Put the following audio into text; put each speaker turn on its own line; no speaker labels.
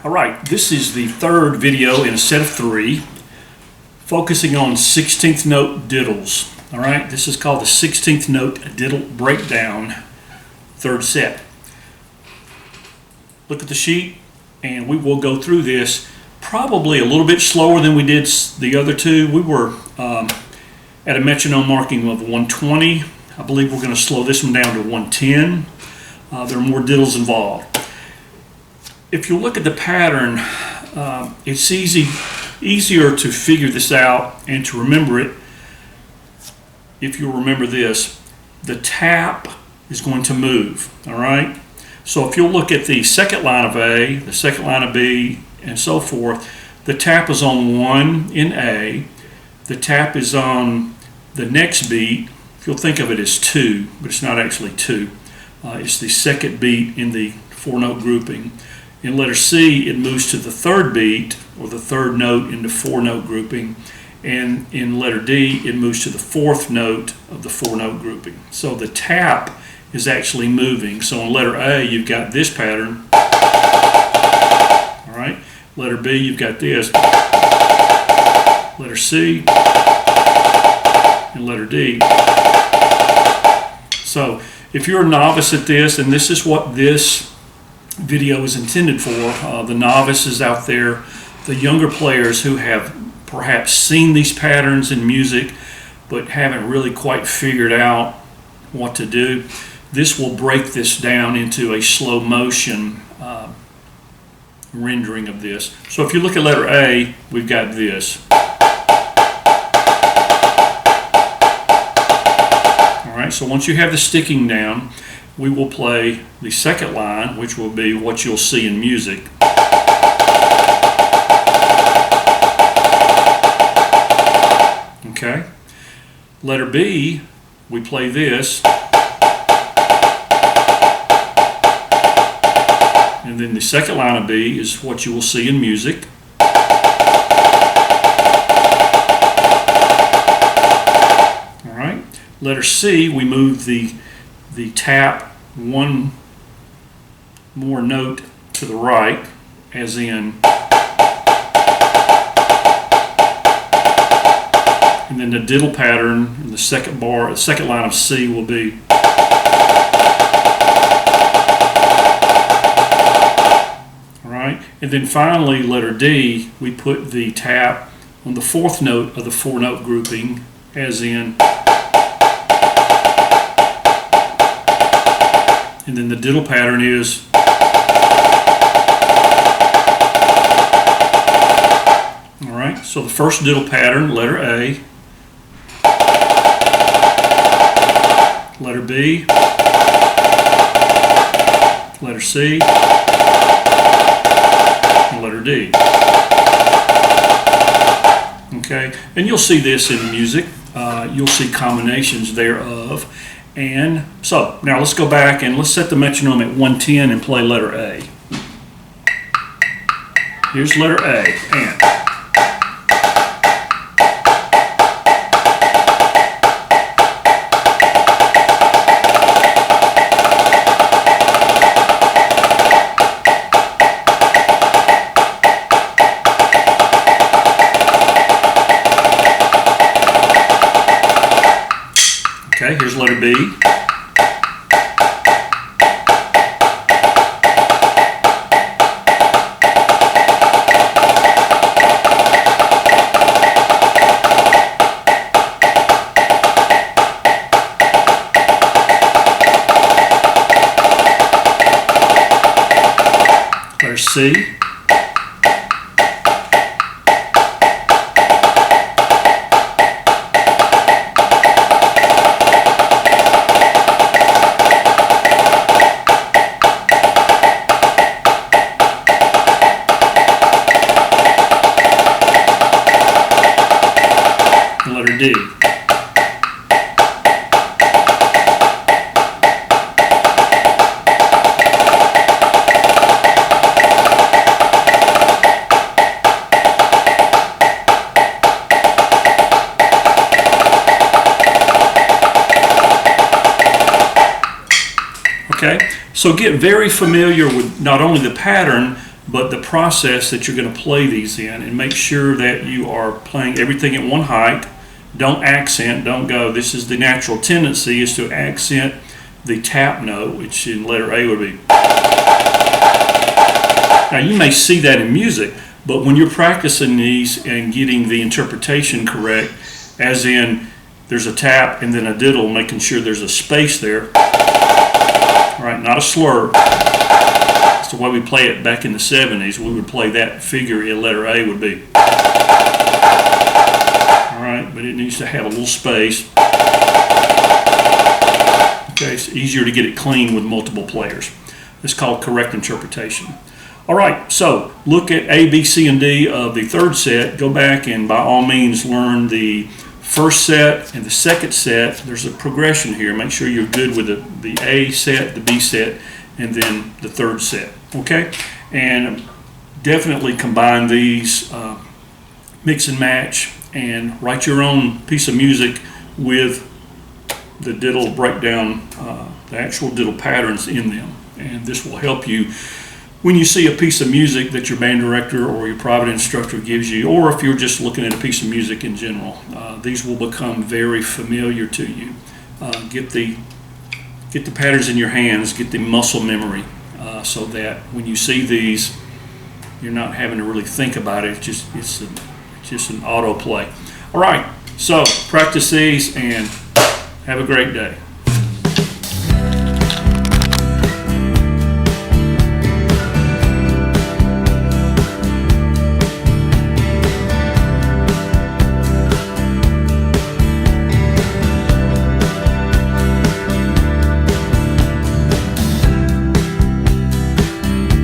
Alright, this is the third video in a set of three focusing on 16th note diddles. Alright, this is called the 16th note diddle breakdown, third set. Look at the sheet and we will go through this probably a little bit slower than we did the other two. We were at a metronome marking of 120. I believe we're going to slow this one down to 110. There are more diddles involved. If you look at the pattern, it's easier to figure this out and to remember it. If you remember this, the tap is going to move, all right? So if you'll look at the second line of A, the second line of B, and so forth, the tap is on 1 in A. The tap is on the next beat. If you'll think of it as 2, but it's not actually 2. It's the second beat in the 4-note grouping. In letter C, it moves to the third beat, or the third note in the 4-note grouping. And in letter D, it moves to the fourth note of the 4-note grouping. So the tap is actually moving. So in letter A, you've got this pattern. All right. Letter B, you've got this. Letter C, and letter D. So if you're a novice at this, and this is what this video is intended for, the novices out there, the younger players who have perhaps seen these patterns in music but haven't really quite figured out what to do, this will break this down into a slow motion rendering of this. So if you look at letter A, we've got this. Alright, so once you have the sticking down, we will play the second line, which will be what you'll see in music. Okay. Letter B, we play this. And then the second line of B is what you will see in music. Alright. Letter C, we move the tap one more note to the right, as in, and then the diddle pattern in the second bar, the second line of C will be, all right, and then finally letter D, we put the tap on the fourth note of the 4-note grouping, as in. And then the diddle pattern is, all right, so the first diddle pattern, letter A, letter B, letter C, and letter D. Okay, and you'll see this in music. You'll see combinations thereof. And so, now let's go back and let's set the metronome at 110 and play letter A. Here's letter A, and. Okay, here's letter B. Letter C. Letter D. Okay, so get very familiar with not only the pattern, but the process that you're going to play these in, and make sure that you are playing everything at one height. Don't accent, don't go. This is the natural tendency, is to accent the tap note, which in letter A would be. Now you may see that in music, but when you're practicing these and getting the interpretation correct, as in there's a tap and then a diddle, making sure there's a space there, all right, not a slur. That's the way we play it back in the 70s. We would play that figure in letter A would be. All right, but it needs to have a little space. Okay, it's easier to get it clean with multiple players. It's called correct interpretation. All right, so look at A, B, C, and D of the third set. Go back and by all means learn the first set and the second set. There's a progression here. Make sure you're good with the A set, the B set, and then the third set. Okay, and definitely combine these, mix and match, and write your own piece of music with the diddle breakdown, the actual diddle patterns in them. And this will help you when you see a piece of music that your band director or your private instructor gives you, or if you're just looking at a piece of music in general. These will become very familiar to you. Get the patterns in your hands, get the muscle memory, so that when you see these, you're not having to really think about it. It's just an auto play. All right, so practice these and have a great day.